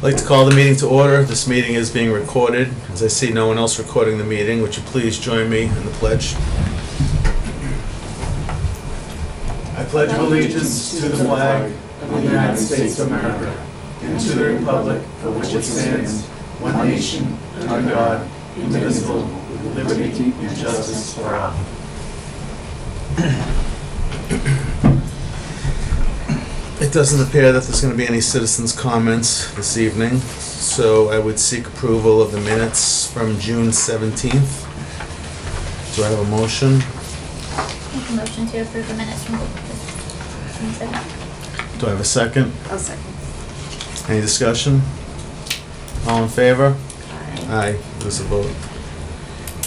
I'd like to call the meeting to order. This meeting is being recorded. As I see no one else recording the meeting, would you please join me in the pledge? I pledge allegiance to the flag of the United States of America and to the republic for which it stands, one nation, under God, indivisible, with liberty and justice for all. It doesn't appear that there's going to be any citizens' comments this evening, so I would seek approval of the minutes from June 17th. Do I have a motion? Make a motion to approve the minutes from June 7th. Do I have a second? I'll second. Any discussion? All in favor? Aye. It was a vote.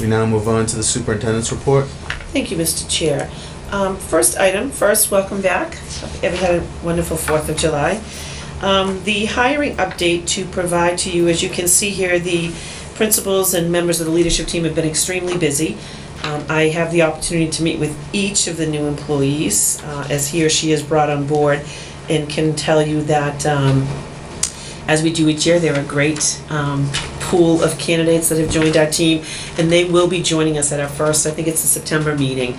We now move on to the Superintendent's Report. Thank you, Mr. Chair. First, welcome back. Hope everyone had a wonderful 4th of July. The hiring update to provide to you, as you can see here, the principals and members of the leadership team have been extremely busy. I have the opportunity to meet with each of the new employees as he or she is brought on board, and can tell you that as we do each year, they're a great pool of candidates that have joined our team, and they will be joining us at our first, I think it's the September meeting,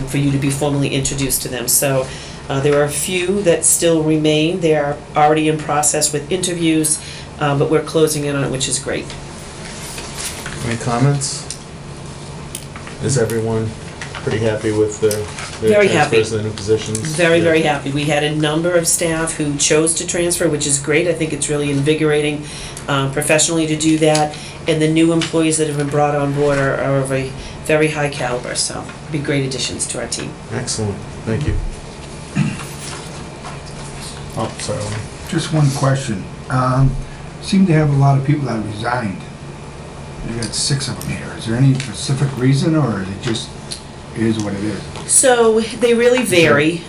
for you to be formally introduced to them. So there are a few that still remain. They are already in process with interviews, but we're closing in on it, which is great. Any comments? Is everyone pretty happy with their Very happy. transfers to the new positions? Very, Yeah. very happy. We had a number of staff who chose to transfer, which is great. I think it's really invigorating professionally to do that. And the new employees that have been brought on board are of a very high caliber, so be great additions to our team. Excellent. Thank you. Oh, sorry. Just one question. Seem to have a lot of people that resigned. You got 6 of them here. Is there any specific reason, or is it just, it is what it is? So they really vary.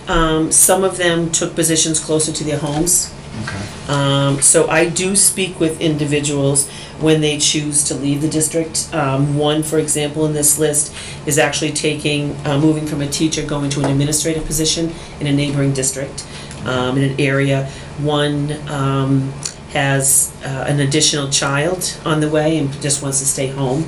Some of them took positions closer to their homes. Okay. So I do speak with individuals when they choose to leave the district. One, for example, in this list is actually moving from a teacher going to an administrative position in a neighboring district in an area. One has an additional child on the way and just wants to stay home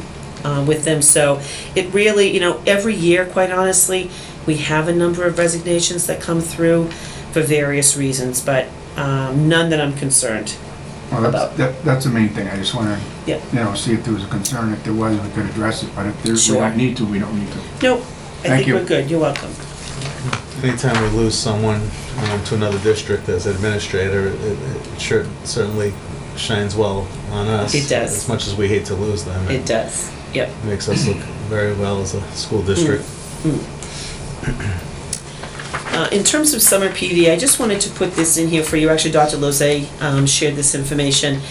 with them. So it really, every year, quite honestly, we have a number of resignations that come through for various reasons, but none that I'm concerned Well, about. that's the main thing. I just want Yeah. to, see if there was a concern. If there was, we could address it. But if we Sure. don't need to, we don't need to. Nope, I Thank think you. we're good. You're welcome. Anytime we lose someone to another district as administrator, it certainly shines well on us. It does. As much as we hate to lose them. It does, yep. Makes us look very well as a school district. In terms of summer PD, I just wanted to put this in here for you. Actually, Dr. Lozay shared this information.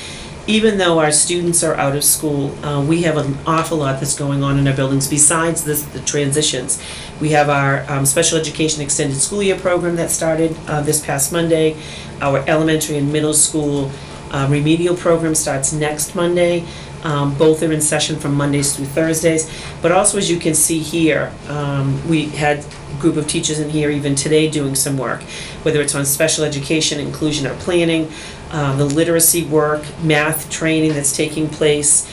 Even though our students are out of school, we have an awful lot that's going on in our buildings besides the transitions. We have our special education extended school year program that started this past Monday. Our elementary and middle school remedial program starts next Monday. Both are in session from Mondays through Thursdays. But also, as you can see here, we had a group of teachers in here even today doing some work, whether it's on special education, inclusion or planning, the literacy work, math training that's taking place,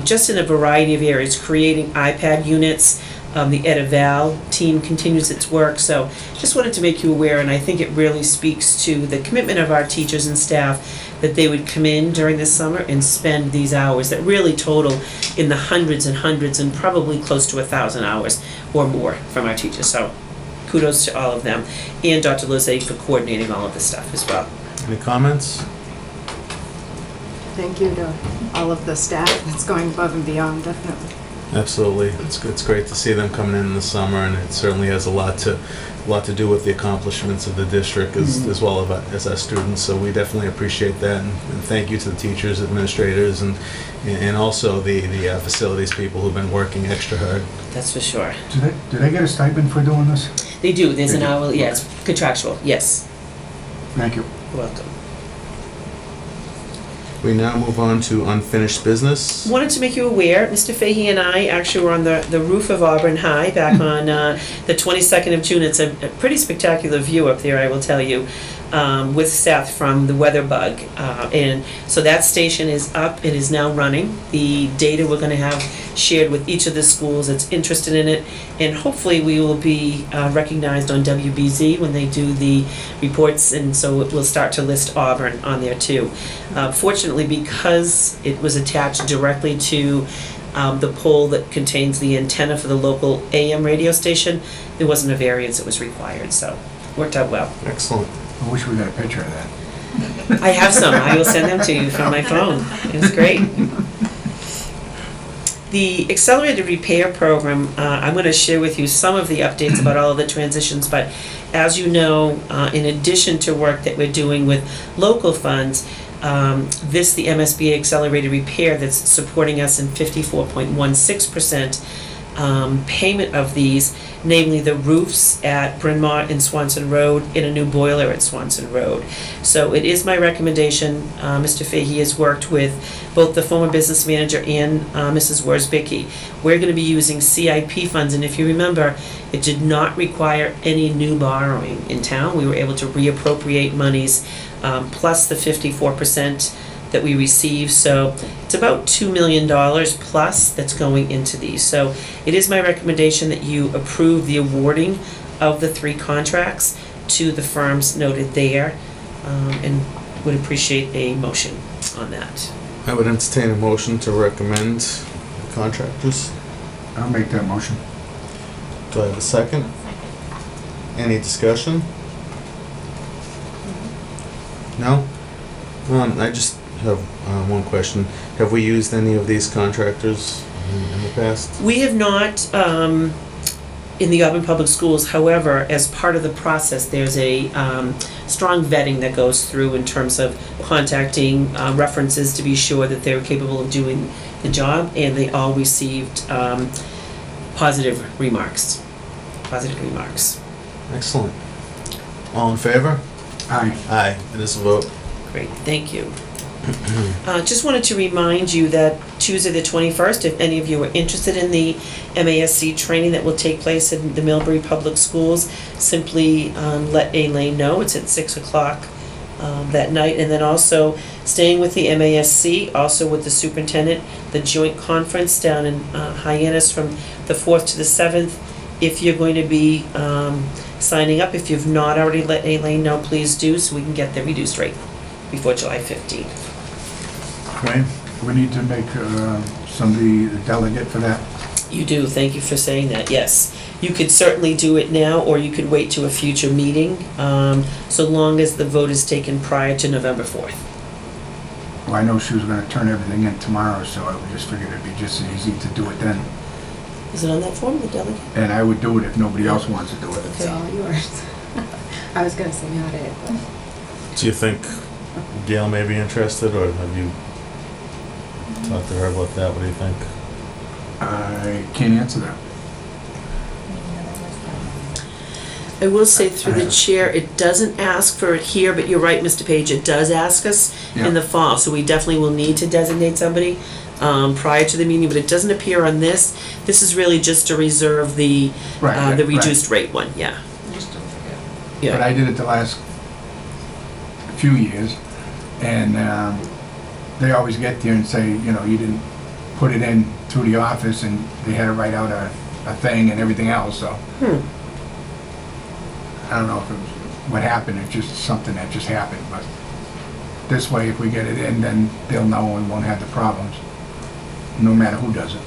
just in a variety of areas, creating iPad units. The EdEval team continues its work, so just wanted to make you aware, and I think it really speaks to the commitment of our teachers and staff that they would come in during the summer and spend these hours that really total in the hundreds and hundreds and probably close to 1,000 hours or more from our teachers. So kudos to all of them, and Dr. Lozay for coordinating all of this stuff as well. Any comments? Thank you to all of the staff that's going above and beyond, definitely. Absolutely. It's great to see them coming in the summer, and it certainly has a lot to do with the accomplishments of the district as well as our students. So we definitely appreciate that, and thank you to the teachers, administrators, and also the facilities people who've been working extra hard. That's for sure. Do they get a stipend for doing this? They do. There's an They do. hour, yes, contractual, yes. Thank you. You're welcome. We now move on to unfinished business. Wanted to make you aware, Mr. Fahey and I actually were on the roof of Auburn High back on the 22nd of June. It's a pretty spectacular view up there, I will tell you. with Seth from the WeatherBug. And so that station is up, it is now running. The data we're going to have shared with each of the schools that's interested in it, and hopefully we will be recognized on WBZ when they do the reports, and so it will start to list Auburn on there too. Fortunately, because it was attached directly to the pole that contains the antenna for the local AM radio station, there wasn't a variance that was required, so worked out well. Excellent. I wish we got a picture of that. I have some. I will send them to you from my phone. It was great. The Accelerator Repair Program, I'm going to share with you some of the updates about all of the transitions, but as you know, in addition to work that we're doing with local funds, the MSBA Accelerated Repair that's supporting us in 54.16% payment of these, namely the roofs at Bryn Mawr and Swanson Road and a new boiler at Swanson Road. So it is my recommendation, Mr. Fahey has worked with both the former business manager and Mrs. Worsbicky. We're going to be using CIP funds, and if you remember, it did not require any new borrowing in town. We were able to reappropriate monies plus the 54% that we receive, so it's about $2 million plus that's going into these. So it is my recommendation that you approve the awarding of the 3 contracts to the firms noted there, and would appreciate a motion on that. I would entertain a motion to recommend the contractors. I'll make that motion. Do I have a second? Any discussion? No? I just have one question. Have we used any of these contractors in the past? We have not in the Auburn Public Schools. However, as part of the process, there's a strong vetting that goes through in terms of contacting references to be sure that they're capable of doing the job, and they all received positive remarks. Excellent. All in favor? Aye. Aye. It is a vote. Great, thank you. Just wanted to remind you that Tuesday the 21st, if any of you are interested in the MASC training that will take place in the Millbury Public Schools, simply let Elaine know. It's at 6 o'clock that night. And then also staying with the MASC, also with the superintendent, the joint conference down in Hyannis from the 4th to the 7th. If you're going to be signing up, if you've not already let Elaine know, please do, so we can get the reduced rate before July 15th. Okay, we need to make somebody the delegate for that. You do, thank you for saying that, yes. You could certainly do it now, or you could wait to a future meeting, so long as the vote is taken prior to November 4th. Well, I know she was gonna turn everything in tomorrow, so I just figured it'd be just as easy to do it then. Is it on that form, the delegate? And I would do it if nobody else wants to do it. It's all yours. I was gonna say not it, but Do you think Gail may be interested, or have you talked to her about that? What do you think? I can't answer that. I will say through the chair, it doesn't ask for it here, but you're right, Mr. Page, it does ask us in the fall, so we definitely will need to designate somebody prior to the meeting, but it doesn't appear on this. This is really just to reserve the reduced rate one, yeah. But I did it the last few years, and they always get there and say, you know, you didn't put it in through the office, and they had to write out a thing and everything else, so. I don't know if it was what happened, it's just something that just happened, but this way, if we get it in, then they'll know and won't have the problems, no matter who does it.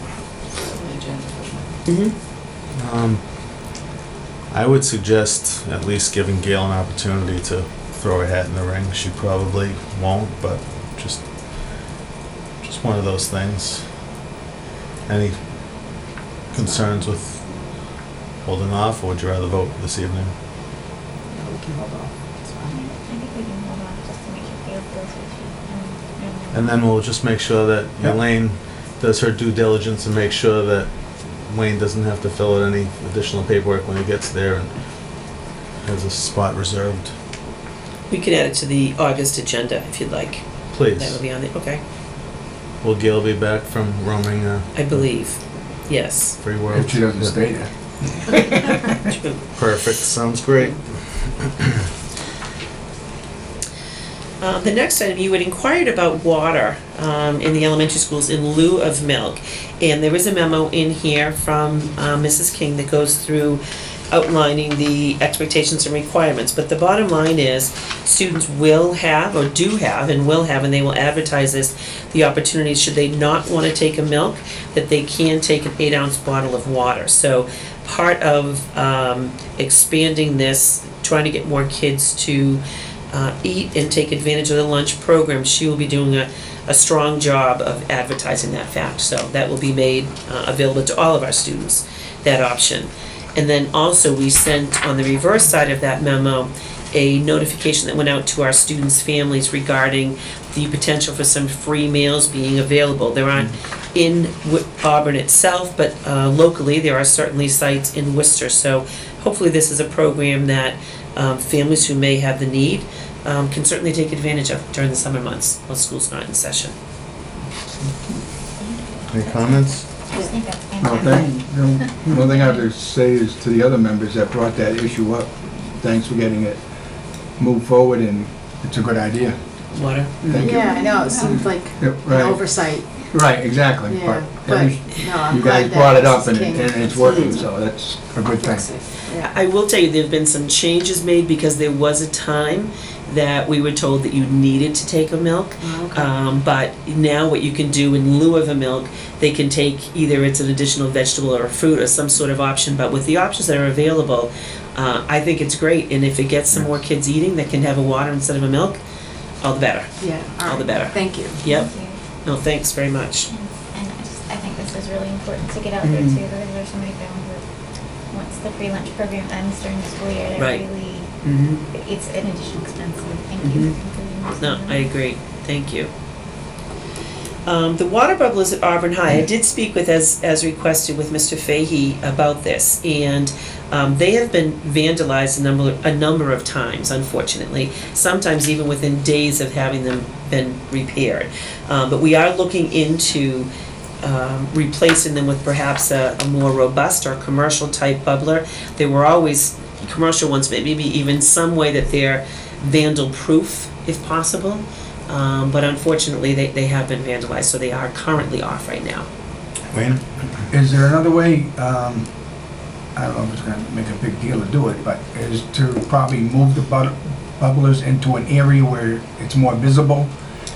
I would suggest at least giving Gail an opportunity to throw her hat in the ring. She probably won't, but just one of those things. Any concerns with holding off, or would you rather vote this evening? we can hold off. It's I fine. think we can hold on just to make sure Gail feels what she. And then we'll just make sure that Elaine does her due diligence and make sure that Wayne doesn't have to fill out any additional paperwork when he gets there and has a spot reserved. We can add it to the August agenda if you'd like. That will Please. be on there, okay. Will Gail be back from roaming I believe, yes. free world? If she doesn't Yeah. stay there. True. Perfect, sounds great. The next item, you had inquired about water in the elementary schools in lieu of milk. And there is a memo in here from Mrs. King that goes through outlining the expectations and requirements. But the bottom line is, students will have, or do have, and will have, and they will advertise this, the opportunity, should they not want to take a milk, that they can take an 8-ounce bottle of water. So part of expanding this, trying to get more kids to eat and take advantage of the lunch program, she will be doing a strong job of advertising that fact. So that will be made available to all of our students, that option. And then also we sent, on the reverse side of that memo, a notification that went out to our students' families regarding the potential for some free meals being available. There aren't in Auburn itself, but locally there are certainly sites in Worcester. So hopefully this is a program that families who may have the need can certainly take advantage of during the summer months while school's not in session. Any comments? I just think that's No, fantastic. one thing I have to say is to the other members that brought that issue up, thanks for getting it moved forward, and it's a good idea. Water? Thank you. Yeah, I know, it seemed like Yeah, an right. oversight. Right, exactly, Yeah, but but at least no, I'm you glad guys that brought it up Mrs. and King it's working, did so that's a good fix thing. it. Yeah. I will tell you, there have been some changes made because there was a time that we were told that you needed to take a milk. Oh, okay. But now what you can do in lieu of a milk, they can take either it's an additional vegetable or a fruit or some sort of option. But with the options that are available, I think it's great. And if it gets some more kids eating that can have a water instead of a milk, all the better. Yeah, all the right. better. Thank you. Yep. Thank you. No, thanks very much. And I think this is really important to get out there Mhm. too, because there's so many families that once the free lunch program ends during the school year, they're Right. really, Mm-hmm. it's an additional expense, so thank you Mhm. for including this. No, in I there. agree. Thank you. The water bubblers at Auburn High, I did speak with, as requested, with Mr. Fahey about this, and they have been vandalized a number of times, unfortunately, sometimes even within days of having them been repaired. But we are looking into replacing them with perhaps a more robust or commercial type bubbler. There were always commercial ones, but maybe even some way that they're vandal proof if possible. But unfortunately, they have been vandalized, so they are currently off right now. Wayne? Is there another way, I don't know if it's gonna make a big deal to do it, but is to probably move the bubblers into an area where it's more visible,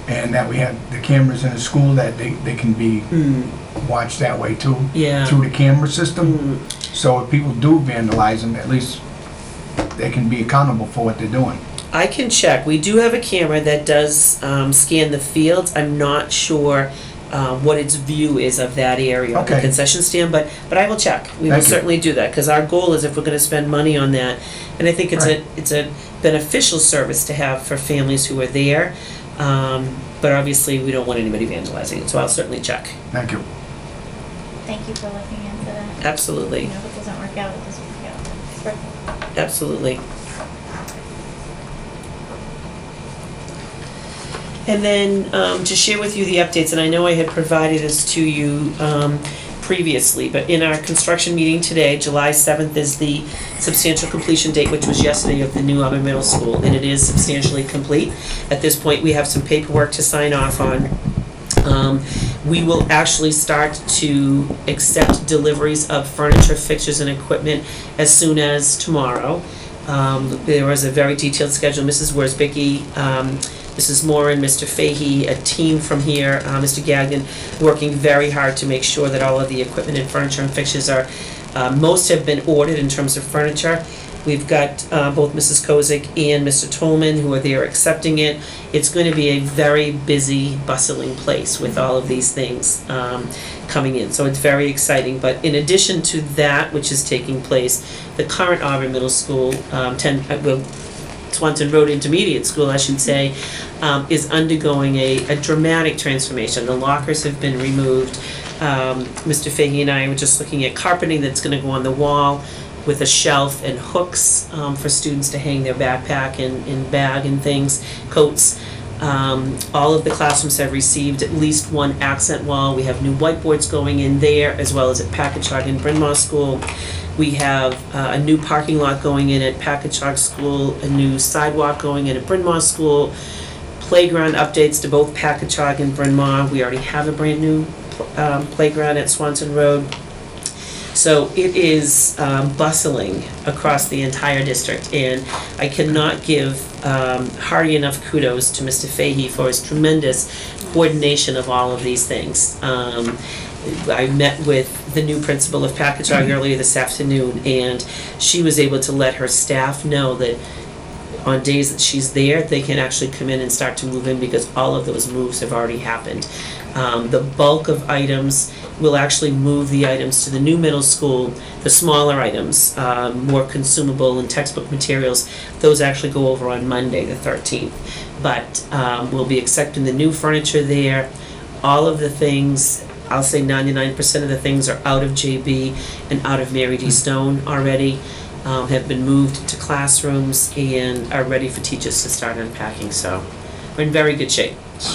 and that we have the cameras in the school that they can be watched that way too? Yeah. Through the camera system? Mm. So if people do vandalize them, at least they can be accountable for what they're doing. I can check. We do have a camera that does scan the fields. I'm not sure what its view is of that area, the Okay. concession stand, but I will check. We will Thank you. certainly do that, because our goal is, if we're going to spend money on that, and I think Right. it's a beneficial service to have for families who are there, but obviously we don't want anybody vandalizing it, so I'll certainly check. Thank you. Thank you for looking into that. Absolutely. You know, if it doesn't work out, it doesn't work out. It's worth it. Absolutely. And then to share with you the updates, and I know I had provided this to you previously, but in our construction meeting today, July 7th is the substantial completion date, which was yesterday, of the new Auburn Middle School, and it is substantially complete. At this point, we have some paperwork to sign off on. We will actually start to accept deliveries of furniture, fixtures, and equipment as soon as tomorrow. There was a very detailed schedule. Mrs. Worsbicky, Mrs. Moran, Mr. Fahey, a team from here, Mr. Gagnon, working very hard to make sure that all of the equipment and furniture and fixtures are, most have been ordered in terms of furniture. We've got both Mrs. Kozik and Mr. Tolman who are there accepting it. It's going to be a very busy, bustling place with all of these things coming in. So it's very exciting. But in addition to that, which is taking place, the current Auburn Middle School, Swanton Road Intermediate School, I should say, is undergoing a dramatic transformation. The lockers have been removed. Mr. Fahey and I were just looking at carpeting that's going to go on the wall with a shelf and hooks for students to hang their backpack and bag and things, coats. All of the classrooms have received at least one accent wall. We have new whiteboards going in there, as well as at Packagug and Bryn Mawr School. We have a new parking lot going in at Packagug School, a new sidewalk going in at Bryn Mawr School, Playground updates to both Packagug and Bryn Mawr. We already have a brand new playground at Swanson Road. So it is bustling across the entire district, and I cannot give hearty enough kudos to Mr. Fahey for his tremendous coordination of all of these things. I met with the new principal of Packagug earlier this afternoon, and she was able to let her staff know that on days that she's there, they can actually come in and start to move in because all of those moves have already happened. The bulk of items will actually move the items to the new middle school, the smaller items, more consumable and textbook materials, those actually go over on Monday, the 13th. But we'll be accepting the new furniture there. All of the things, I'll say 99% of the things are out of JB and out of Mary D. Stone already, have been moved to classrooms and are ready for teachers to start unpacking. So we're in very good shape.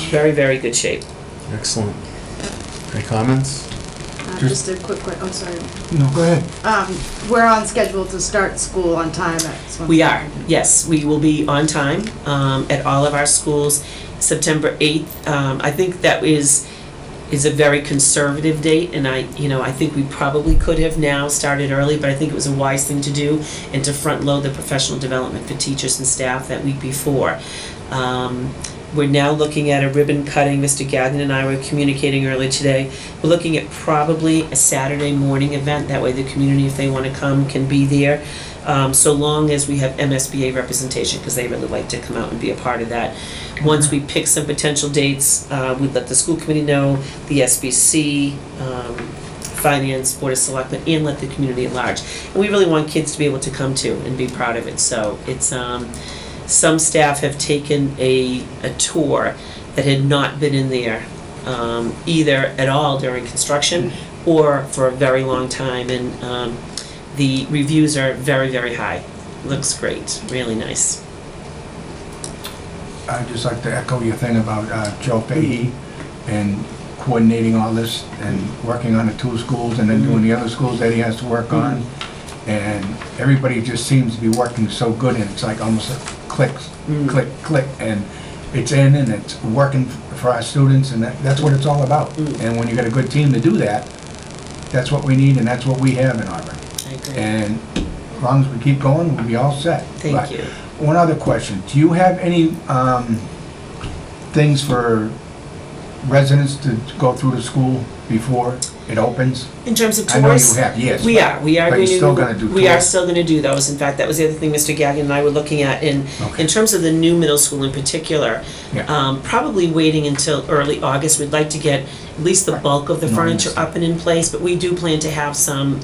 Very, very good shape. Excellent. Any comments? Just a quick, oh, sorry. No, go ahead. We're on schedule to start school on time at Swanson. We are, yes. We will be on time at all of our schools. September 8th, I think that is a very conservative date, and I think we probably could have now started early, but I think it was a wise thing to do and to front load the professional development for teachers and staff that week before. We're now looking at a ribbon cutting. Mr. Gagnon and I were communicating earlier today. We're looking at probably a Saturday morning event. That way the community, if they want to come, can be there. So long as we have MSBA representation, because they really like to come out and be a part of that. Once we pick some potential dates, we'd let the school committee know, the SBC, Finance, Board of Selectmen, and let the community at large. And we really want kids to be able to come to and be proud of it. So it's some staff have taken a tour that had not been in there either at all during construction or for a very long time, and the reviews are very, very high. Looks great, really nice. I'd just like to echo your thing about Joe Fahey and coordinating all this and working on the two schools and then doing the other schools that he has to work on. And everybody just seems to be working so good, and it's like almost a click, click, and it's in and it's working for our students, and that's what it's all about. And when you got a good team to do that, that's what we need, and that's what we have in Auburn. I agree. And as long as we keep going, we'll be all set. Thank you. One other question, do you have any things for residents to go through the school before it opens? In terms of tours? I know you have, yes. We are But you're still gonna do We are tours? still gonna do those. In fact, that was the other thing Mr. Gagnon and I were looking at. In terms of the new middle school in particular, Yeah. probably waiting until early August. We'd like to get at least the bulk of the No, I furniture understand. up and in place, but we do plan to have some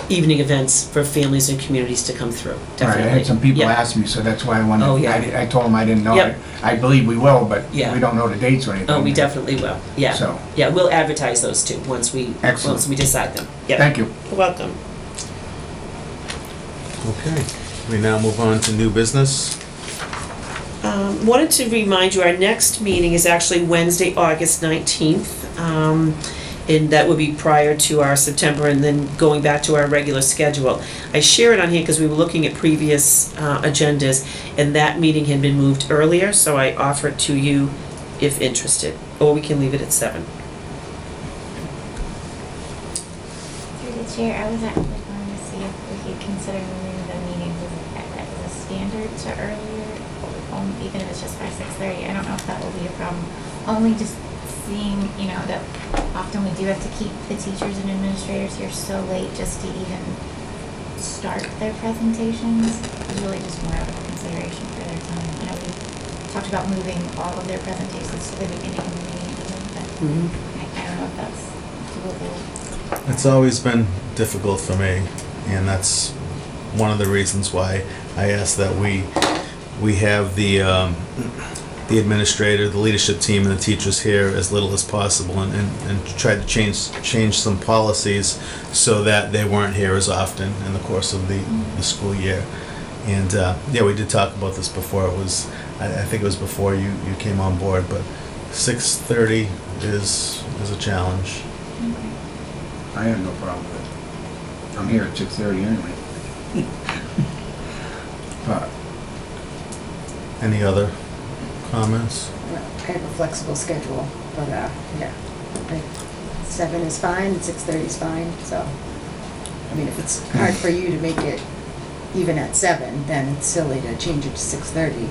evening events for families and communities to come through, All right, definitely. I had some people Yeah. ask me, so that's why I wanted, Oh, yeah. I told them I didn't know. Yep. I believe we will, but Yeah. we don't know the dates or anything. Oh, we definitely will, yeah. So. Yeah, we'll advertise those too, once we Excellent. decide them. Yep. Thank you. You're welcome. Okay. We now move on to new business. Wanted to remind you, our next meeting is actually Wednesday, August 19th. And that would be prior to our September and then going back to our regular schedule. I share it on here because we were looking at previous agendas, and that meeting had been moved earlier, so I offer it to you if interested, or we can leave it at 7. Through the chair, I was actually going to see if we could consider moving the meetings as a standard to earlier, even if it's just by 6:30. I don't know if that will be a problem. Only just seeing, that often we do have to keep the teachers and administrators here so late just to even start their presentations. It's really just more of a consideration for their time. We talked about moving all of their presentations to the beginning of the meeting, but I don't know if that's doable. It's always been difficult for me, and that's one of the reasons why I asked that we have the administrator, the leadership team, and the teachers here as little as possible, and try to change some policies so that they weren't here as often in the course of the school year. And we did talk about this before. It was, I think it was before you came on board, but 6:30 is a challenge. I have no problem with it. I'm here at 6:30 anyway. But Any other comments? I have a flexible schedule, but, yeah. 7 is fine, 6:30 is fine, so. I mean, if it's hard for you to make it even at 7, then it's silly to change it to 6:30.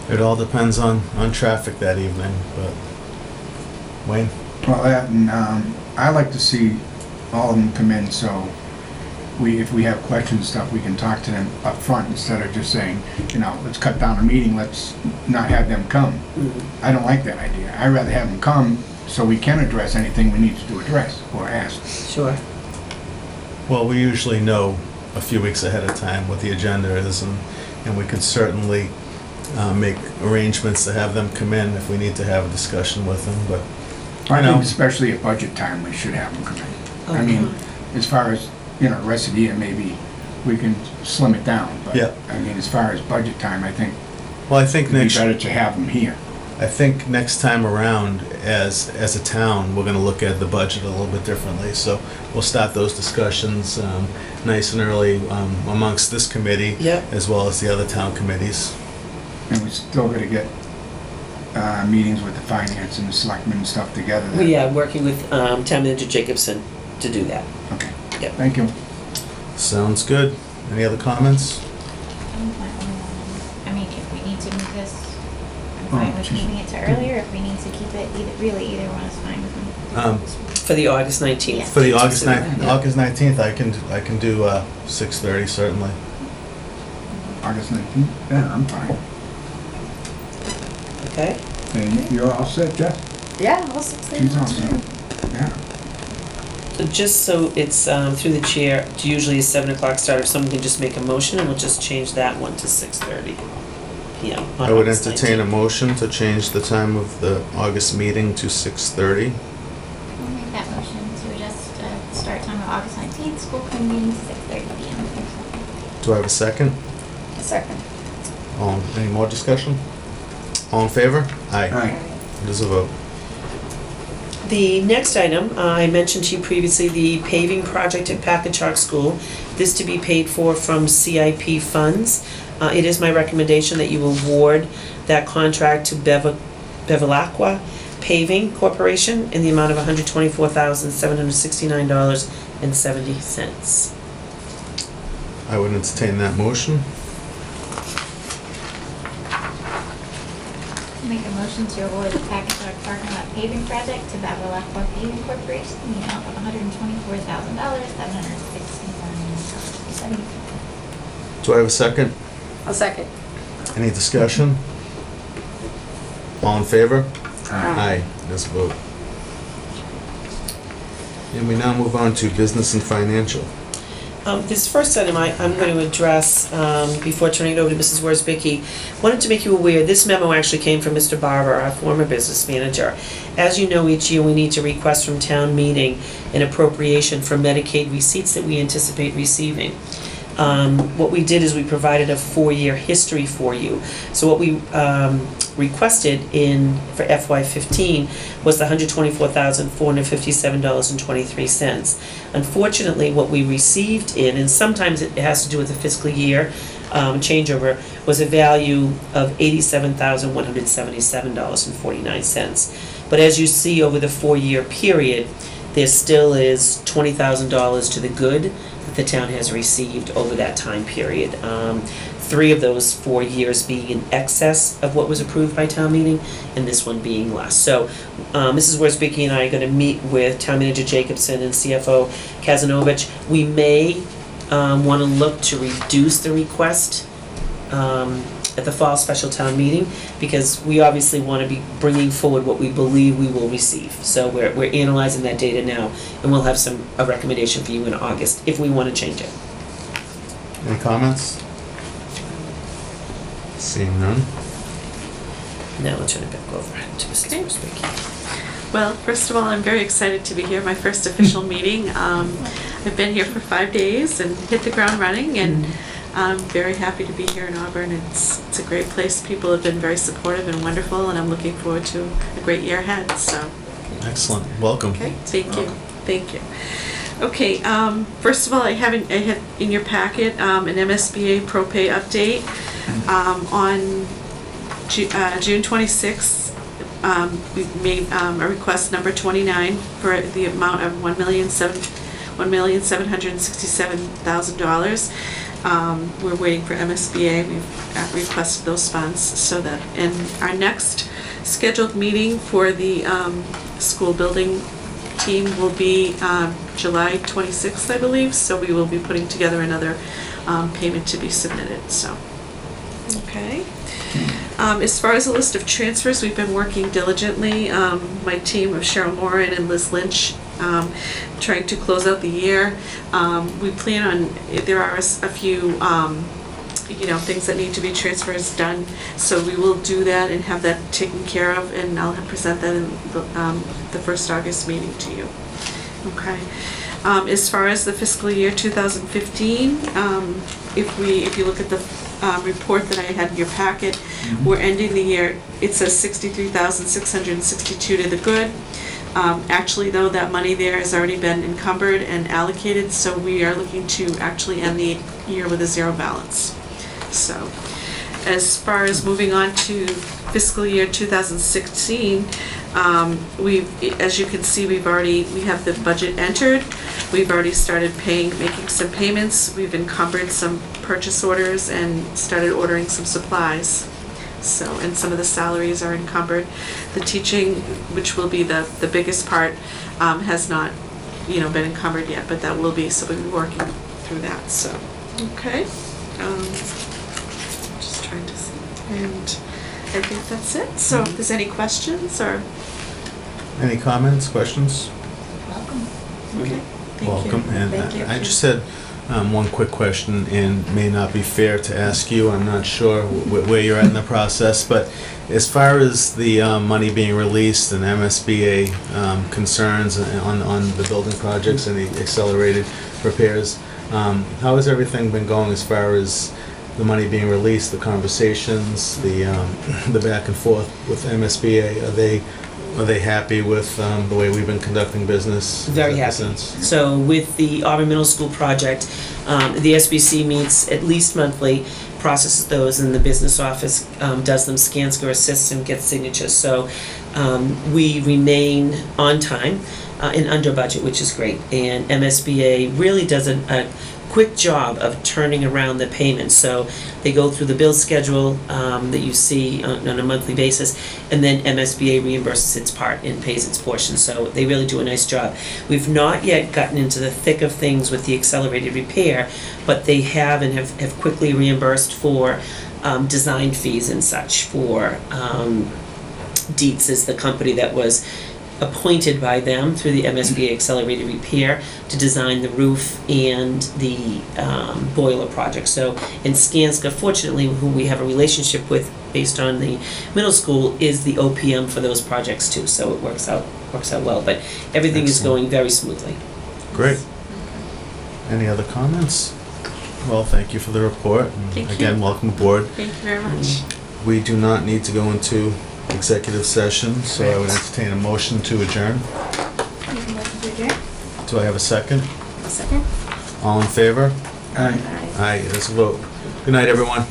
It all depends on traffic that evening, but Wayne? Well, that, and I like to see all of them come in, so if we have questions and stuff, we can talk to them up front instead of just saying, let's cut down a meeting, let's not have them come. I don't like that idea. I'd rather have them come so we can address anything we need to address or ask. Sure. Well, we usually know a few weeks ahead of time what the agenda is, and we could certainly make arrangements to have them come in if we need to have a discussion with them, but I think especially at budget time, we should have them come in. I mean, as far as, the rest of the year, maybe we can slim it down, but, Yeah. I mean, as far as budget time, I think well, I think it'd be next better to have them here. I think next time around, as a town, we're going to look at the budget a little bit differently. So we'll start those discussions nice and early amongst this committee, Yep. as well as the other town committees. And we still gotta get meetings with the finance and the selectmen and stuff together. We are working with Town Manager Jacobson to do that. Okay, Yep. thank you. Sounds good. Any other comments? I mean, if we need to move this, I'm fine with moving it to earlier. If we need to keep it, either one is fine with me. For the August 19th. Yeah. For the August Yeah. August 19th, I can do 6:30 certainly. August 19th? Yeah, I'm fine. Okay? And you're all set, Jeff? Yeah, all 6:30. She's all set. Yeah. So just so it's through the chair, it's usually a 7 o'clock start. If someone can just make a motion, and we'll just change that one to 6:30 p.m. on I would August entertain a 19th. motion to change the time of the August meeting to 6:30. I'll make that motion to just start time of August 19th, school committee meeting 6:30 p.m. Do I have a second? A second. Any more discussion? All in favor? Aye. All right. It is a vote. The next item, I mentioned to you previously, the paving project at Packagug School. This to be paid for from CIP funds. It is my recommendation that you award that contract to Bevilacqua Paving Corporation in the amount of $124,769.70. I would entertain that motion. Make a motion to award the Packensack parking lot paving project to Bevilacqua Paving Corporation in the amount of $124,000, $769.70. Do I have a second? A second. Any discussion? All in favor? Aye. It is a vote. And we now move on to business and financial. This first item I'm going to address before turning it over to Mrs. Worsbicky. Wanted to make you aware, this memo actually came from Mr. Barber, our former business manager. As you know, each year we need to request from town meeting an appropriation for Medicaid receipts that we anticipate receiving. What we did is we provided a 4-year history for you. So what we requested for FY15 was the $124,457.23. Unfortunately, what we received and sometimes it has to do with the fiscal year changeover, was a value of $87,177.49. But as you see over the 4-year period, there still is $20,000 to the good that the town has received over that time period. 3 of those 4 years being in excess of what was approved by town meeting, and this one being less. So Mrs. Worsbicky and I are going to meet with Town Manager Jacobson and CFO Kazanovich. We may want to look to reduce the request at the fall special town meeting, because we obviously want to be bringing forward what we believe we will receive. So we're analyzing that data now, and we'll have a recommendation for you in August if we want to change it. Any comments? Seeing none. Now I'll turn it back over to Mrs. Okay. Worsbicky. Well, first of all, I'm very excited to be here, my first official meeting. I've been here for 5 days and hit the ground running, and I'm very happy to be here in Auburn. It's a great place. People have been very supportive and wonderful, and I'm looking forward to a great year ahead, so. Excellent. Welcome. Okay, thank you, thank you. Okay, first of all, I had in your packet an MSBA ProPay update. On June 26th, we made a request number 29 for the amount of $1,767,000. We're waiting for MSBA. We've requested those funds so that, and our next scheduled meeting for the school building team will be July 26th, I believe, so we will be putting together another payment to be submitted, so. Okay. As far as the list of transfers, we've been working diligently. My team of Cheryl Moran and Liz Lynch, trying to close out the year. We plan on, there are a few, things that need to be transfers done, so we will do that and have that taken care of, and I'll present that in the first August meeting to you. Okay. As far as the fiscal year 2015, if you look at the report that I had in your packet, we're ending the year, it says $63,662 to the good. Actually, though, that money there has already been encumbered and allocated, so we are looking to actually end the year with a zero balance. So, as far as moving on to fiscal year 2016, as you can see, we have the budget entered. We've already started making some payments. We've encumbered some purchase orders and started ordering some supplies. So, and some of the salaries are encumbered. The teaching, which will be the biggest part, has not, been encumbered yet, but that will be, so we'll be working through that, so, okay. Just trying to see, and I think that's it. So if there's any questions or? Any comments, questions? Welcome. Okay, thank you. Welcome. And Thank you. I just had one quick question, and may not be fair to ask you. I'm not sure where you're at in the process, but as far as the money being released and MSBA concerns on the building projects and the accelerated repairs, how has everything been going as far as the money being released, the conversations, the back and forth with MSBA? Are they happy with the way we've been conducting business? Very happy. So with the Auburn Middle School project, the SBC meets at least monthly, processes those, and the business office does them, scans, assists, and gets signatures. So we remain on time and under budget, which is great. And MSBA really does a quick job of turning around the payments. So they go through the bill schedule that you see on a monthly basis, and then MSBA reimburses its part and pays its portion. So they really do a nice job. We've not yet gotten into the thick of things with the accelerated repair, but they have and have quickly reimbursed for design fees and such for Dietz is the company that was appointed by them through the MSBA Accelerated Repair to design the roof and the boiler project. So, and Skanska, fortunately, who we have a relationship with based on the middle school, is the OPM for those projects too. So it works out well. But everything is going very smoothly. Great. Any other comments? Well, thank you for the report. And Thank you. again, welcome aboard. Thank you very much. We do not need to go into executive session, so I would entertain a motion to adjourn. Make a motion to adjourn? Do I have a second? A second? All in favor? Aye. Aye, it is a vote. Good night, everyone.